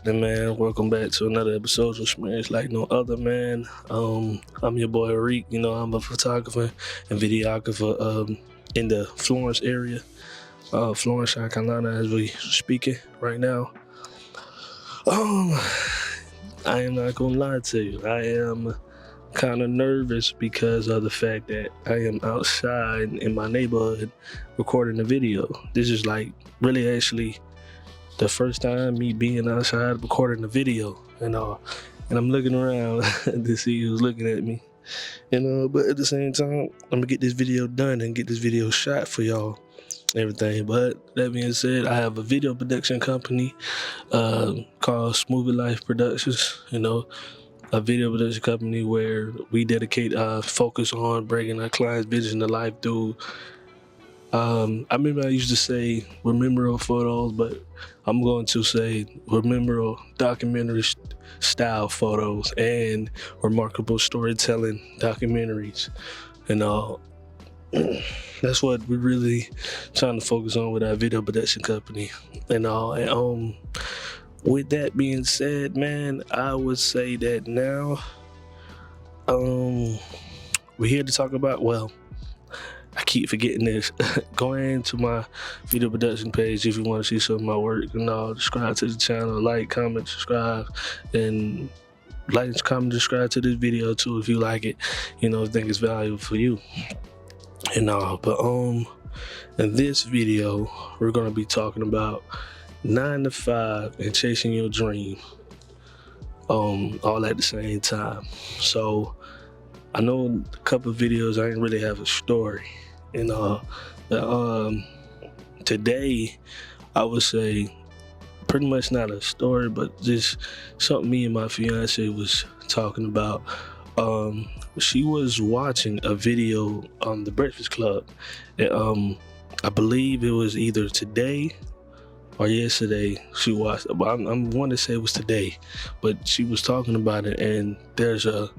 happening, man? Welcome back to another episode of Experience Like No Other, man. I'm your boy Reek. I'm a photographer and videographer in the Florence area, Florence, South Carolina, as we speaking right now. I am not gonna lie to you. I am kind of nervous because of the fact that I am outside in my neighborhood recording a video. This is like really actually the first time me being outside recording a video and I'm looking around to see who's looking at me, but at the same time I'm gonna get this video done and get this video shot for y'all, everything. But that being said, I have a video production company called Smoothie Life Productions, a video production company where we dedicate our focus on bringing our clients' vision to life through I remember I used to say memorial photos, but I'm going to say memorial documentary style photos and remarkable storytelling documentaries. And that's what we're really trying to focus on with our video production company. And with that being said, man, I would say that now we're here to talk about, I keep forgetting this. Go into my video production page if you want to see some of my work, subscribe to the channel, like, comment, subscribe, and like, comment, subscribe to this video too if you like it, think it's valuable for you. But in this video, we're gonna be talking about 9 to 5 and chasing your dream, all at the same time. So I know a couple of videos I didn't really have a story. Today I would say pretty much not a story, but just something me and my fiance was talking about. She was watching a video on the Breakfast Club. I believe it was either today or yesterday she watched, but I'm want to say it was today, but she was talking about it, and there's a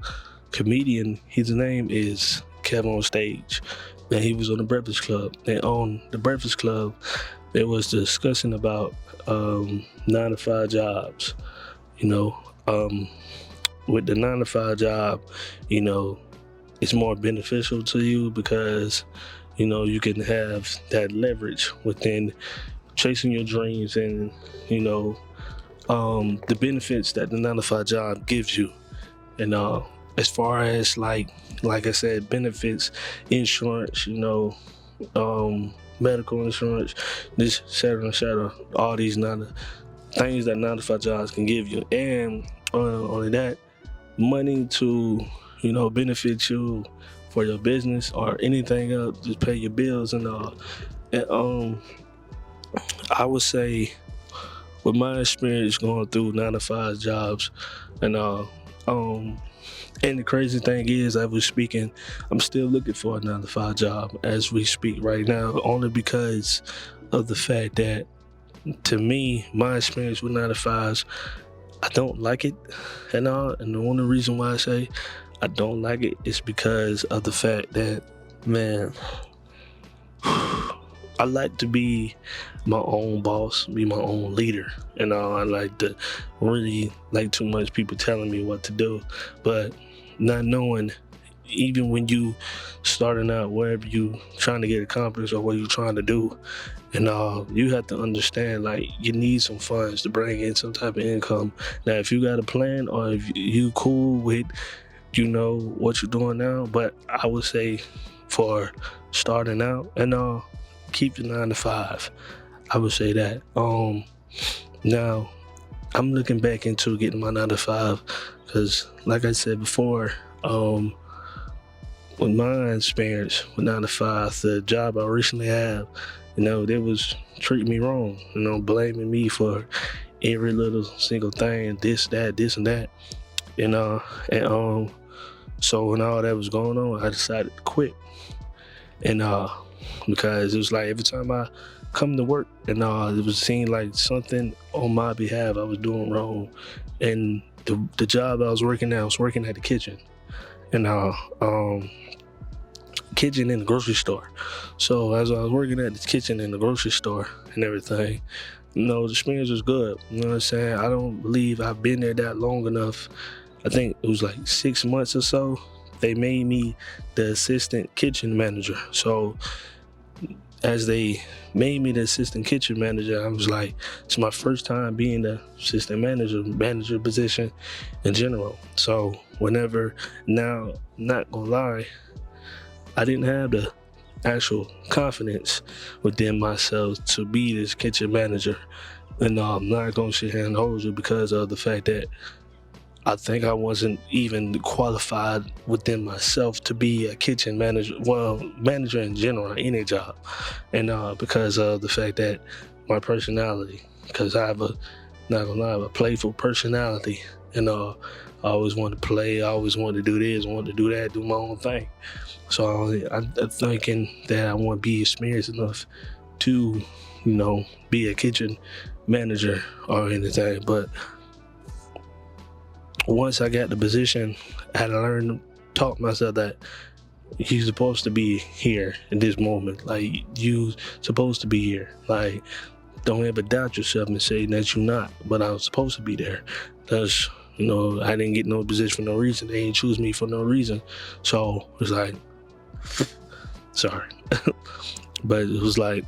comedian, his name is Kevin on Stage, and he was on the Breakfast Club. And on the Breakfast Club, they was discussing about 9 to 5 jobs. With the 9 to 5 job, it's more beneficial to you because you can have that leverage within chasing your dreams and the benefits that the 9 to 5 job gives you. And as far as like I said, benefits, insurance, medical insurance, this, et cetera, all these things that 9 to 5 jobs can give you. And only that, money to, benefit you for your business or anything else, just pay your bills and all. And I would say with my experience going through 9 to 5 jobs and the crazy thing is, I was speaking, I'm still looking for a 9 to 5 job as we speak right now, only because of the fact that, to me, my experience with 9 to 5s, I don't like it and all. And the only reason why I say I don't like it is because of the fact that, man, I like to be my own boss, be my own leader, and I like to really like too much people telling me what to do, but not knowing, even when you starting out wherever you trying to get accomplished or what you trying to do, and you have to understand, like, you need some funds to bring in some type of income. Now, if you got a plan or if you cool with what you're doing now, but I would say for starting out and keep the 9 to 5. I would say that. Now I'm looking back into getting my 9 to 5 because, like I said before, with my experience with 9 to 5, the job I recently have, they was treating me wrong, blaming me for every little single thing, this, that, this, and that, so when all that was going on, I decided to quit, and because it was like every time I come to work and it was seemed like something on my behalf I was doing wrong. And the job I was working at, I was working at the kitchen, and kitchen in the grocery store. So as I was working at the kitchen in the grocery store and everything, the experience was good. You know what I'm saying? I don't believe I've been there that long enough. I think it was like 6 months or so. They made me the assistant kitchen manager. So as they made me the assistant kitchen manager, I was like, it's my first time being the assistant manager position in general. So now, not gonna lie, I didn't have the actual confidence within myself to be this kitchen manager. And I'm not gonna sit here and hold you because of the fact that I think I wasn't even qualified within myself to be a kitchen manager, well, manager in general, any job. And because of the fact that my personality, because I have not gonna lie, a playful personality. And I always wanted to play, I always wanted to do this, wanted to do that, do my own thing. So I'm thinking that I want to be experienced enough to, be a kitchen manager or anything. But once I got the position, I had to learn to talk myself that you're supposed to be here in this moment. Like, you supposed to be here. Like, don't ever doubt yourself and say that you're not, but I was supposed to be there. Because, I didn't get no position for no reason. They didn't choose me for no reason. So it was like, sorry. But it was like,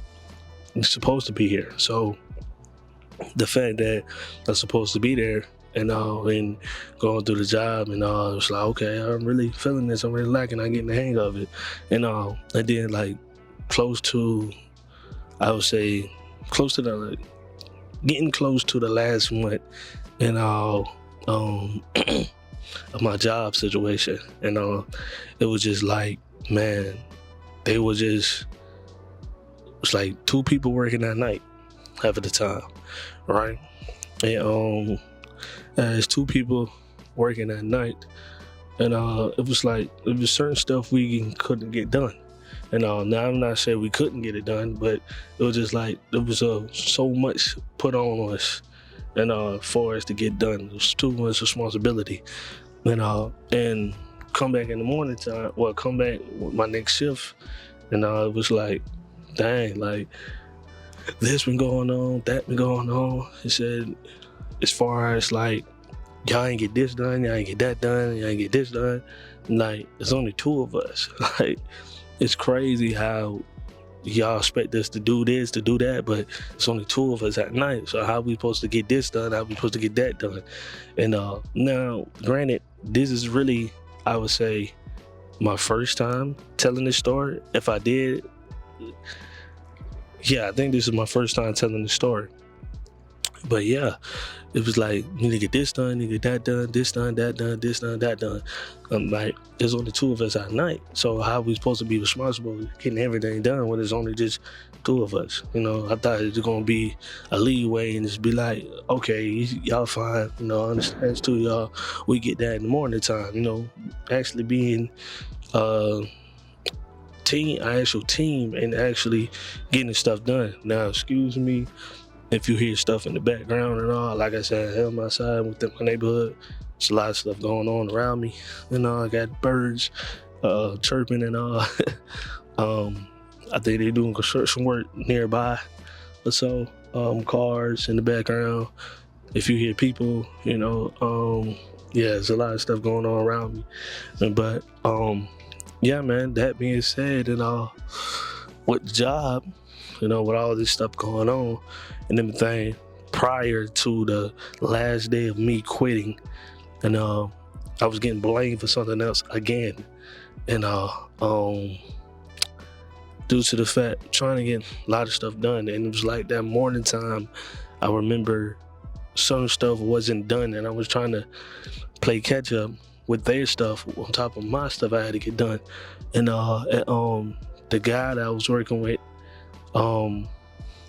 you're supposed to be here. So the fact that I'm supposed to be there and going through the job and it's like, okay, I'm really feeling this, I'm really liking, I'm getting the hang of it. And then like I would say getting close to the last month and of my job situation. And it was just like, man, it was like 2 people working at night half of the time, right? And there's 2 people working at night, and it was like there was certain stuff we couldn't get done. And now I'm not saying we couldn't get it done, but it was just like there was so much put on us, and for us to get done, it was too much responsibility. And come back in the morning time, come back with my next shift, and it was like, dang, like this been going on, that been going on. He said, as far as like, y'all ain't get this done, y'all ain't get that done, y'all ain't get this done. Like, there's only 2 of us. Like, it's crazy how y'all expect us to do this, to do that, but it's only 2 of us at night. So how we supposed to get this done? How we supposed to get that done? And now, granted, this is really, I would say, my first time telling this story. If I did, I think this is my first time telling the story. But yeah, it was like, you need to get this done, you need to get that done, this done, that done, this done, that done. Like, there's only 2 of us at night. So how are we supposed to be responsible getting everything done when there's only just 2 of us? I thought it was going to be a leeway and just be like, okay, y'all fine. I understand too, y'all. We get that in the morning time, actually being actual team and actually getting stuff done. Now, excuse me if you hear stuff in the background and all. Like I said, I'm outside within my neighborhood. There's a lot of stuff going on around me. I got birds chirping and all. I think they're doing construction work nearby or so. Cars in the background. If you hear people, there's a lot of stuff going on around me. But yeah, man, that being said, and with the job, with all this stuff going on and everything, prior to the last day of me quitting, and I was getting blamed for something else again, and due to the fact trying to get a lot of stuff done, and it was like that morning time, I remember some stuff wasn't done, and I was trying to play catch up with their stuff on top of my stuff I had to get done, and the guy that I was working with,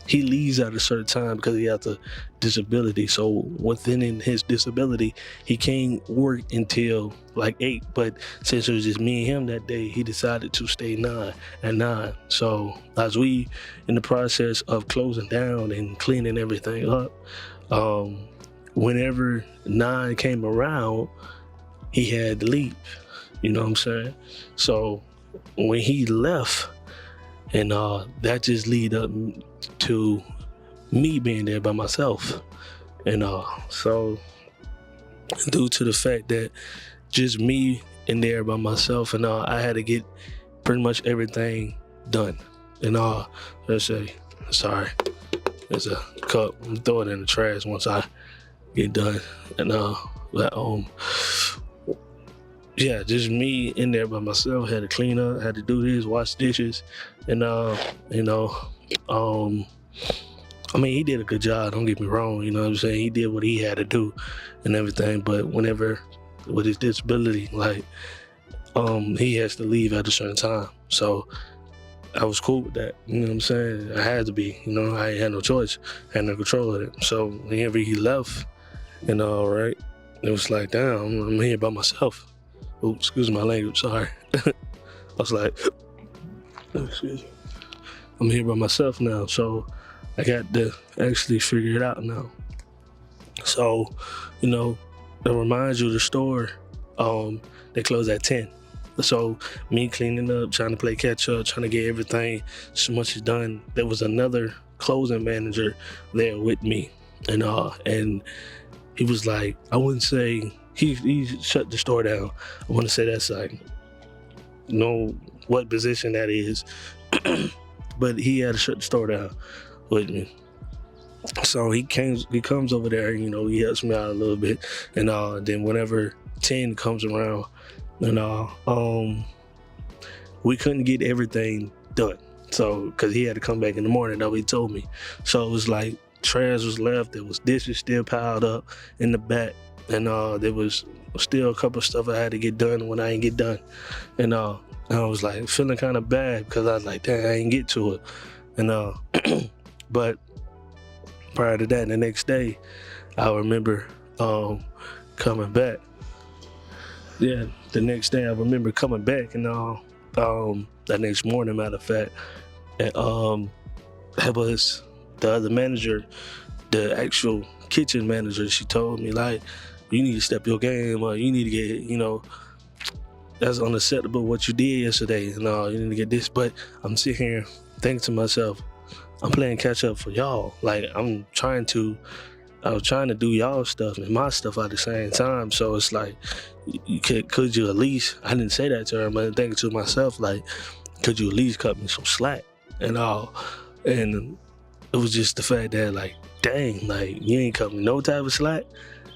he leaves at a certain time because he has a disability. So within his disability, he can't work until like 8. But since it was just me and him that day, he decided to stay at 9. So as we in the process of closing down and cleaning everything up, whenever 9 came around, he had to leave. You know what I'm saying? So when he left, and that just lead up to me being there by myself. And so due to the fact that just me in there by myself and I had to get pretty much everything done. And let's say, sorry, there's a cup. I'm throw it in the trash once I get done. And yeah, just me in there by myself. Had to clean up, had to do this, wash dishes, and I mean, he did a good job. Don't get me wrong. You know what I'm saying? He did what he had to do, and everything. But whenever with his disability, like he has to leave at a certain time. So I was cool with that. You know what I'm saying? I had to be. You know, I ain't had no choice. I had no control of it. So whenever he left, right, it was like, damn, I'm here by myself. Oh, excuse my language, sorry. I was like, excuse me. I'm here by myself now, so I got to actually figure it out now. So, it reminds you of the store, they close at 10. So me cleaning up, trying to play catch up, trying to get everything so much is done. There was another closing manager there with me, and he was like, I wouldn't say, he shut the store down. I want to say that's like, know what position that is, but he had to shut the store down with me. So he comes over there, he helps me out a little bit, and then whenever 10 comes around, and we couldn't get everything done. So, because he had to come back in the morning, that he told me. So it was like trash was left, there was dishes still piled up in the back, and there was still a couple of stuff I had to get done when I didn't get done. And I was like feeling kind of bad because I was like, dang, I didn't get to it. And but prior to that, the next day, I remember coming back. Yeah, the next day I remember coming back, and that next morning, matter of fact, and that was the other manager, the actual kitchen manager. She told me, like, you need to step your game up. You need to get, that's unacceptable what you did yesterday. And you need to get this. But I'm sitting here thinking to myself, I'm playing catch up for y'all. Like, I was trying to do y'all stuff and my stuff at the same time. So it's like, could you at least, I didn't say that to her, but I'm thinking to myself, like, could you at least cut me some slack and all? And it was just the fact that, like, dang, like, you ain't cut me no type of slack,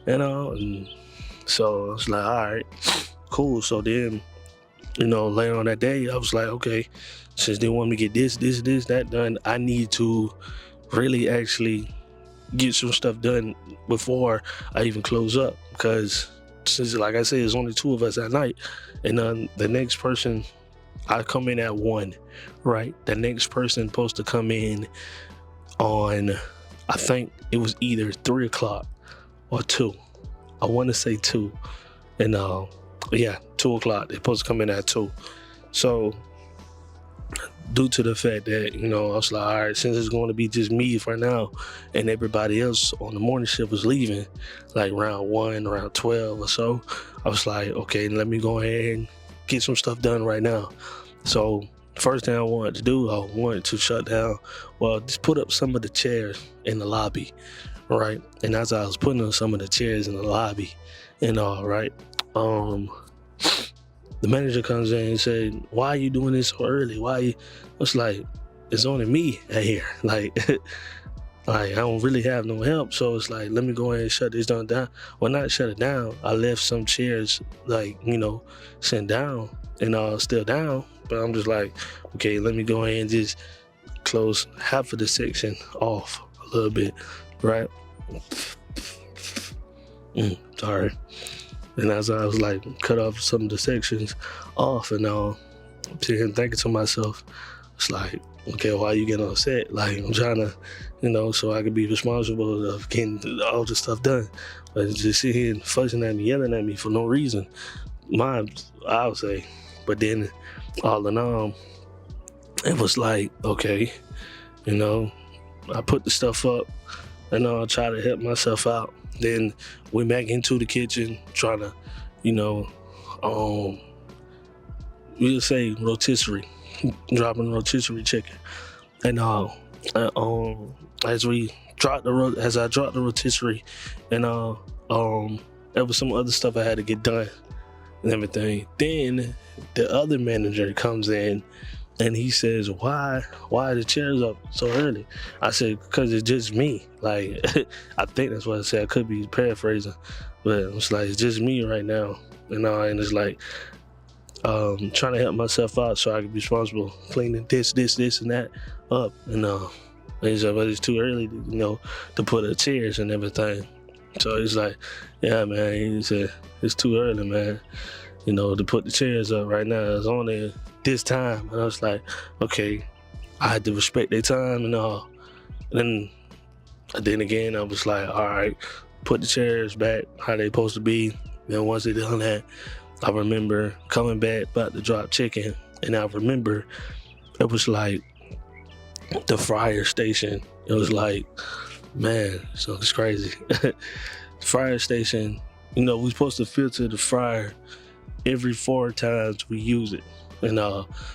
and so I was like, all right, cool. So then, later on that day, I was like, okay, since they want me to get this, that done, I need to really actually get some stuff done before I even close up, because since, like I said, there's only 2 of us at night, and the next person, I come in at 1, right? The next person supposed to come in on, I think it was either 3 o'clock or 2. I want to say 2, and 2 o'clock. They're supposed to come in at 2. So due to the fact that, I was like, all right, since it's going to be just me for now, and everybody else on the morning shift was leaving, like around 1, around 12 or so, I was like, okay, let me go ahead and get some stuff done right now. So first thing I wanted to do, I wanted to shut down, just put up some of the chairs in the lobby, right? And as I was putting up some of the chairs in the lobby and all, right, the manager comes in and said, why are you doing this so early? I was like, it's only me out here. Like, I don't really have no help. So it's like, let me go ahead and shut this down. Well, not shut it down. I left some chairs, like, sent down and still down. But I'm just like, okay, let me go ahead and just close half of the section off a little bit, right? Sorry. And as I was like, cut off some of the sections off, and I'm sitting thinking to myself, it's like, okay, why are you getting upset? Like, I'm trying to, so I could be responsible of getting all the stuff done. But just sit here and fussing at me, yelling at me for no reason. I would say. But then, all in all, it was like, okay, I put the stuff up, and I try to help myself out. Then went back into the kitchen, trying to, we'll say rotisserie, dropping rotisserie chicken. And as we as I dropped the rotisserie, and there was some other stuff I had to get done and everything. Then the other manager comes in and he says, why are the chairs up so early? I said, because it's just me. Like, I think that's what I said. I could be paraphrasing, but it's like, it's just me right now. And it's like, trying to help myself out so I can be responsible, cleaning this, and that up. And he said, but it's too early to put the chairs and everything. So he's like, yeah, man. He said, it's too early, man, to put the chairs up right now. It's only this time. And I was like, okay, I had to respect their time and all. And then again, I was like, all right, put the chairs back how they supposed to be. Then once they done that, I remember coming back about to drop chicken, and I remember it was like the fryer station. It was like, man, so it's crazy. The fryer station, we're supposed to filter the fryer every 4 times we use it. And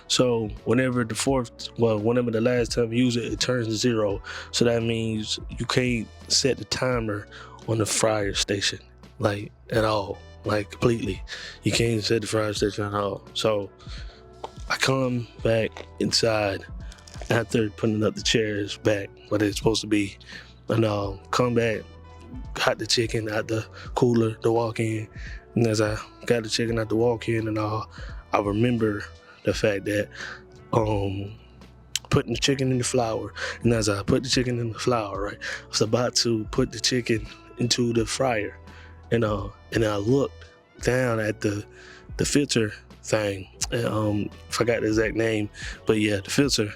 so whenever the last time you use it, it turns to 0. So that means you can't set the timer on the fryer station, like at all, like completely. You can't set the fryer station at all. So I come back inside after putting up the chairs back where they're supposed to be, and come back, got the chicken out the cooler to walk in. And as I got the chicken out the walk-in and all, I remember the fact that putting the chicken in the flour. And as I put the chicken in the flour, right, I was about to put the chicken into the fryer. And I looked down at the filter thing. And, forgot the exact name, but yeah, the filter.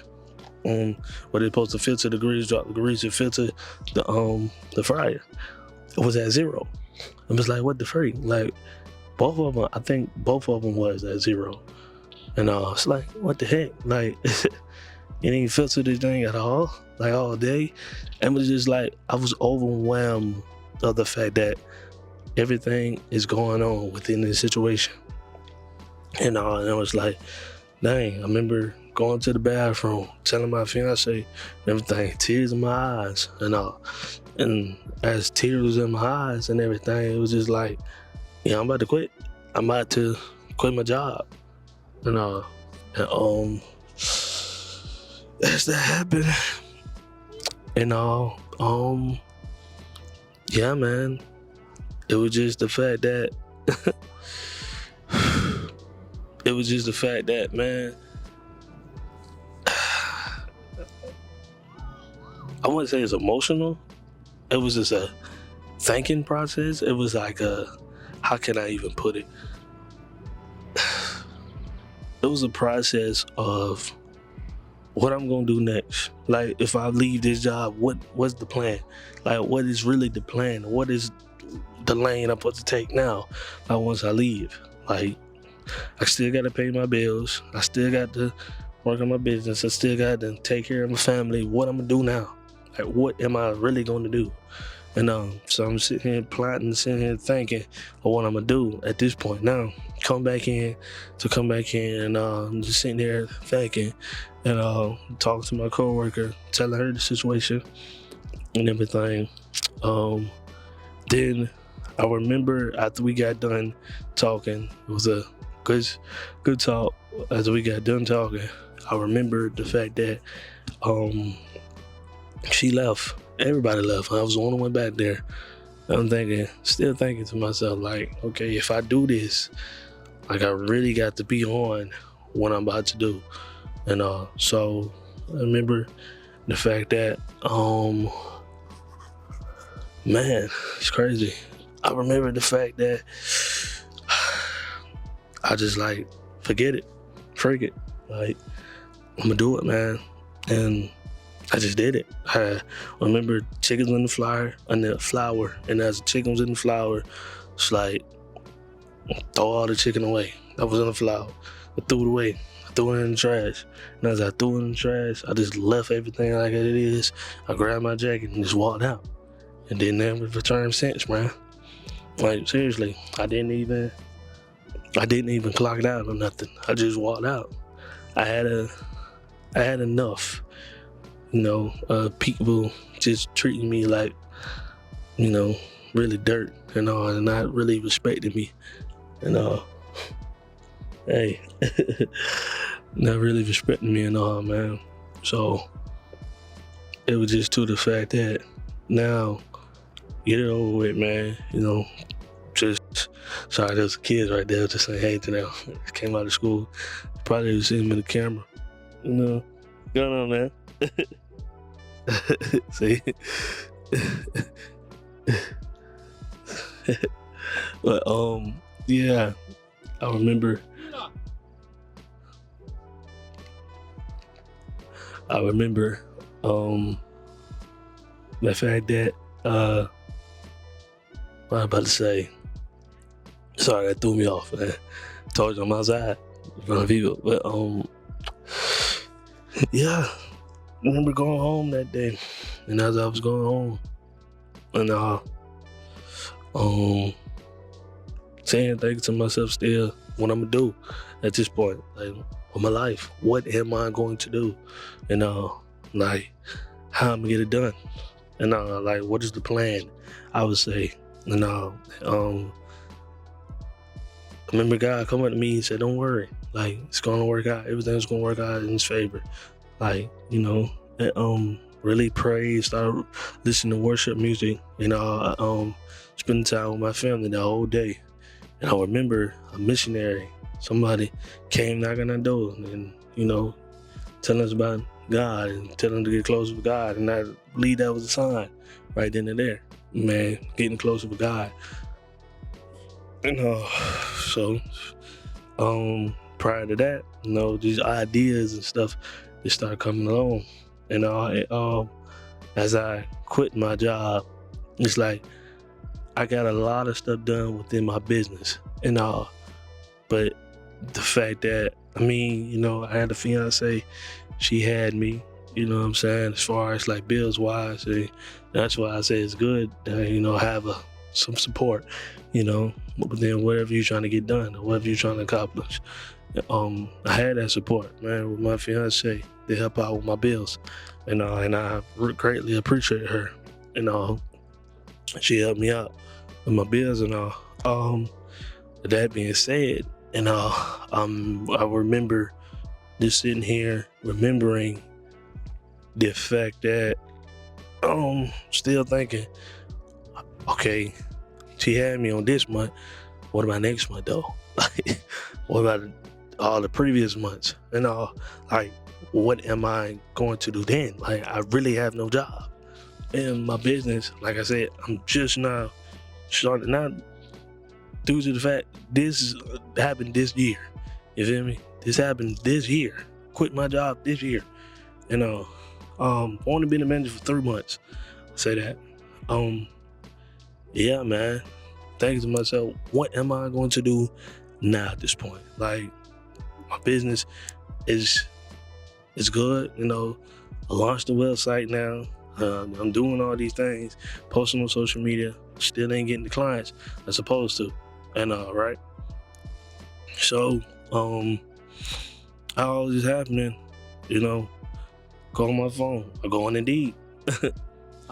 Where they're supposed to filter the grease, drop the grease, and filter the fryer. It was at 0. I was like, what the freak? Like, both of them, I think both of them was at 0. And it's like, what the heck? Like, you didn't filter this thing at all, like all day. And it was just like, I was overwhelmed of the fact that everything is going on within this situation. And I was like, dang, I remember going to the bathroom, telling my fiance everything, tears in my eyes and all. And as tears was in my eyes and everything, it was just like, yeah, I'm about to quit. I'm about to quit my job. And as that happened, and yeah, man, it was just the fact that man, I wouldn't say it's emotional. It was just a thinking process. It was like how can I even put it? It was a process of what I'm gonna do next. Like, if I leave this job, what's the plan? Like, what is really the plan? What is the lane I'm supposed to take now? Like, once I leave, like, I still gotta pay my bills. I still got to work on my business. I still got to take care of my family. What I'm gonna do now? Like, what am I really gonna do? And so I'm sitting here plotting, sitting here thinking of what I'm gonna do at this point now. Come back in, and I'm just sitting there thinking, and talking to my coworker, telling her the situation and everything. Then I remember after we got done talking, it was a good talk. After we got done talking, I remember the fact that she left. Everybody left. I was the only one back there. I'm still thinking to myself, like, okay, if I do this, like, I really got to be on what I'm about to do. And so I remember the fact that, man, it's crazy. I remember the fact that I just, like, forget it, freak it. Like, I'm gonna do it, man. And I just did it. I remember chickens in the flour, and as the chicken was in the flour, it's like, throw all the chicken away that was in the flour. I threw it away. I threw it in the trash. And as I threw it in the trash, I just left everything like it is. I grabbed my jacket and just walked out. And then never returned since, man. Like, seriously, I didn't even clock it out or nothing. I just walked out. I had enough. people just treating me like, really dirt and all, and not really respecting me and all. Hey, not really respecting me and all, man. So it was just to the fact that now, get it over with, man. Just sorry, there's kids right there just saying hey to them. Came out of school, probably see them in the camera. Going on, man. See. But yeah, I remember the fact that what I'm about to say. Sorry, that threw me off, man. Told you I'm outside in front of people. But yeah, I remember going home that day. And as I was going home, and saying things to myself still, what I'm gonna do at this point, like, with my life, what am I going to do? And like, how I'm gonna get it done? And like, what is the plan? I would say, and I remember God come up to me and said, "Don't worry, like, it's gonna work out. Everything's gonna work out in His favor." Like, and, really pray, start listening to worship music, spending time with my family the whole day. And I remember a missionary, somebody came knocking on the door and, telling us about God and telling us to get closer with God. And I believe that was a sign right then and there, man, getting closer with God. So prior to that, these ideas and stuff, they started coming along. And as I quit my job, it's like I got a lot of stuff done within my business and all. But the fact that, I had a fiance, she had me, you know what I'm saying, as far as like bills wise. And that's why I say it's good to, have some support, but then whatever you're trying to get done or whatever you're trying to accomplish. I had that support, man, with my fiance to help out with my bills, and I greatly appreciate her, she helped me out with my bills and all. That being said, I remember just sitting here remembering the fact that still thinking, okay, she had me on this month. What about next month though? Like, what about all the previous months? And like, what am I going to do then? Like, I really have no job. And my business, like I said, I'm just now starting, not due to the fact this happened this year. You feel me? This happened this year. Quit my job this year. Only been a manager for 3 months. I say that. Yeah, man. Thinking to myself, what am I going to do now at this point? Like, my business is good. I launched the website now. I'm doing all these things, posting on social media. Still ain't getting the clients I'm supposed to. Right? So, how is this happening? Call my phone. I go on Indeed. I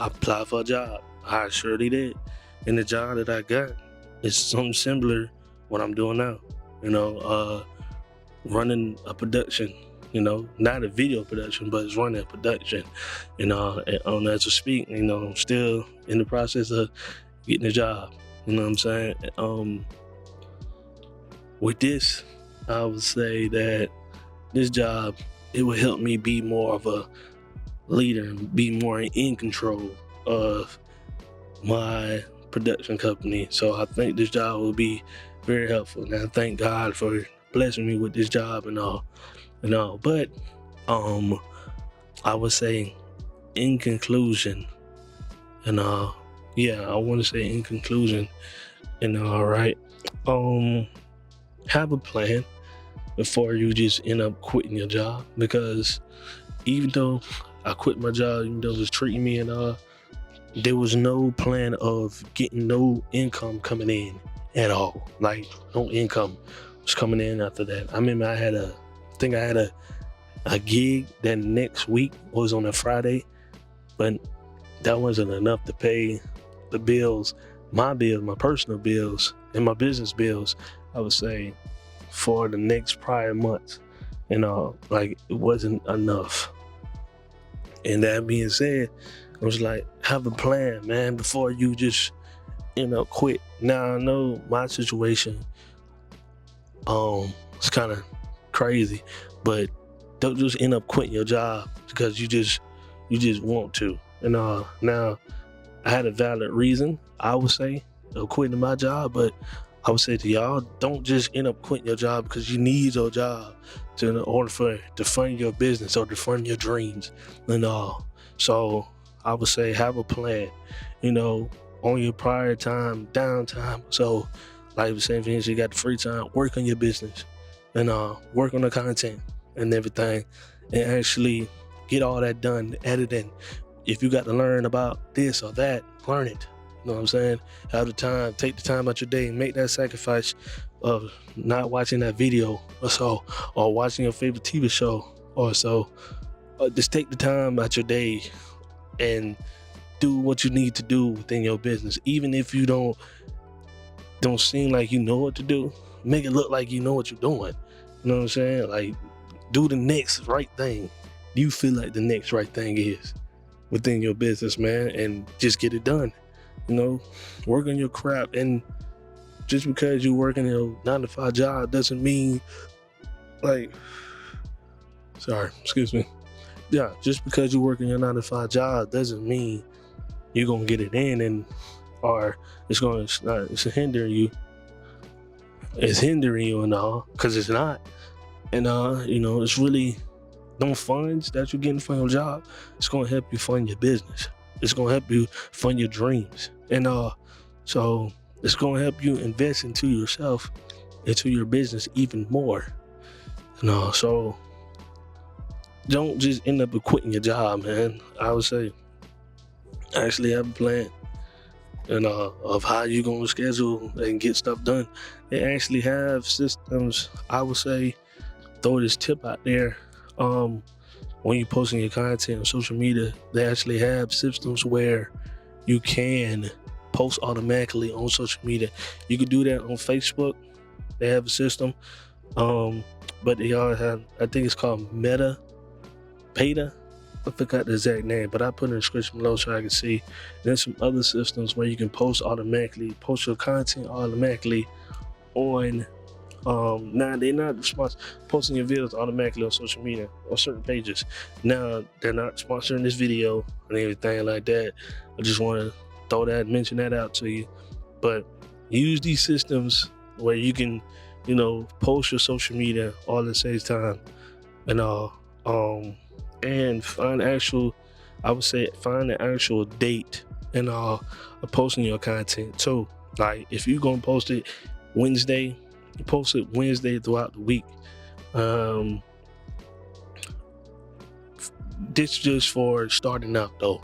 applied for a job. I surely did. And the job that I got is something similar what I'm doing now. Running a production, not a video production, but it's running a production. As we speak, I'm still in the process of getting a job. You know what I'm saying? With this, I would say that this job, it would help me be more of a leader and be more in control of my production company. So I think this job will be very helpful. And I thank God for blessing me with this job and all. But I would say in conclusion, I want to say in conclusion, right, have a plan before you just end up quitting your job. Because even though I quit my job, even though it was treating me and all, there was no plan of getting no income coming in at all. Like, no income was coming in after that. I remember I had a a gig that next week was on a Friday, but that wasn't enough to pay the bills, my personal bills, and my business bills, I would say, for the next prior months. Like it wasn't enough. And that being said, I was like, have a plan, man, before you just, quit. Now I know my situation, it's kind of crazy, but don't just end up quitting your job because you just want to. Now I had a valid reason, I would say, of quitting my job, but I would say to y'all, don't just end up quitting your job because you need your job in order to fund your business or to fund your dreams and all. So I would say have a plan, on your prior time, downtime. So like I was saying, for you got the free time, work on your business and work on the content and everything, and actually get all that done, editing. If you got to learn about this or that, learn it. You know what I'm saying? Have the time, take the time out your day, make that sacrifice of not watching that video or so, or watching your favorite TV show or so. Just take the time out your day and do what you need to do within your business. Even if you don't seem like you know what to do, make it look like you know what you're doing. You know what I'm saying? Like, do the next right thing. You feel like the next right thing is within your business, man, and just get it done. Work on your craft. And just because you're working a 9-to-5 job doesn't mean, excuse me. Yeah, just because you're working your 9-to-5 job doesn't mean you're gonna get it in, or it's hindering you. It's hindering you and all, because it's not. And it's really them funds that you're getting from your job. It's gonna help you fund your business. It's gonna help you fund your dreams, and so it's gonna help you invest into yourself, into your business even more. So don't just end up quitting your job, man. I would say actually have a plan and of how you're gonna schedule and get stuff done. They actually have systems. I would say throw this tip out there. When you're posting your content on social media, they actually have systems where you can post automatically on social media. You can do that on Facebook. They have a system, but they all have, I think it's called PETA. I forgot the exact name, but I put in the description below so I can see. There's some other systems where you can post your content automatically on. Now they're not posting your videos automatically on social media or certain pages. Now they're not sponsoring this video and everything like that. I just want to mention that out to you. But use these systems where you can, post your social media all at the same time, and find the actual date and of posting your content. So like if you're gonna post it Wednesday, you post it Wednesday throughout the week. This just for starting out though.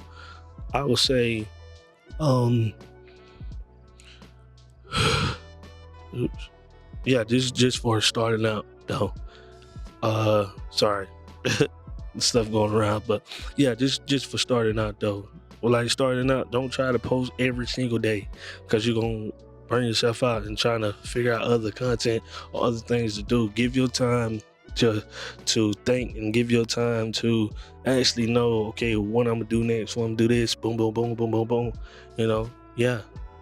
I would say this just for starting out though. Sorry. Stuff going around, but yeah, just for starting out though. Starting out, don't try to post every single day because you're gonna burn yourself out and trying to figure out other content or other things to do. Give your time to think, and give your time to actually know, okay, what I'm gonna do next, what I'm gonna do this, boom, boom, boom, boom, boom, boom.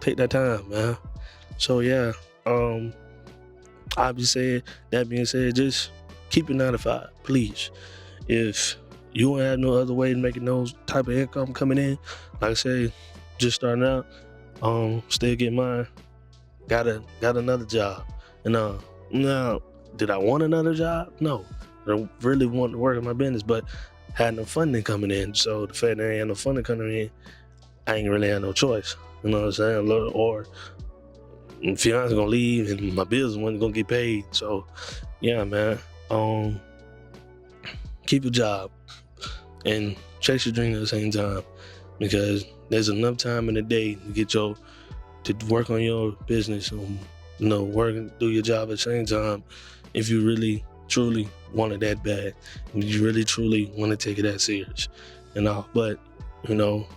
Take that time, man. So yeah, that being said, just keep it 9-to-5, please. If you don't have no other way to making those type of income coming in, like I say, just starting out, still get mine. Got another job. And now, did I want another job? No. I really want to work on my business, but had no funding coming in. So the fact that I ain't had no funding coming in, I ain't really had no choice. You know what I'm saying? Or fiance gonna leave and my bills wasn't gonna get paid. So yeah, man. Keep your job and chase your dream at the same time, because there's enough time in the day to work on your business and work and do your job at the same time if you really truly want it that bad, if you really truly want to take it that serious, but you know,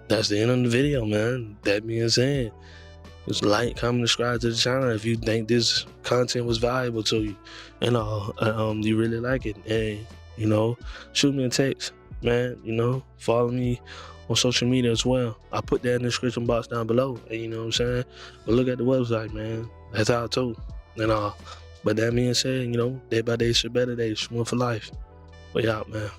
that's the end of the video, man. That being said, just like, comment, subscribe to the channel if you think this content was valuable to you, you really like it, and shoot me a text, man. Follow me on social media as well. I put that in the description box down below, and you know what I'm saying. But look at the website, man. That's how too, but that being said, day by day, shit better days, one for life. We out, man.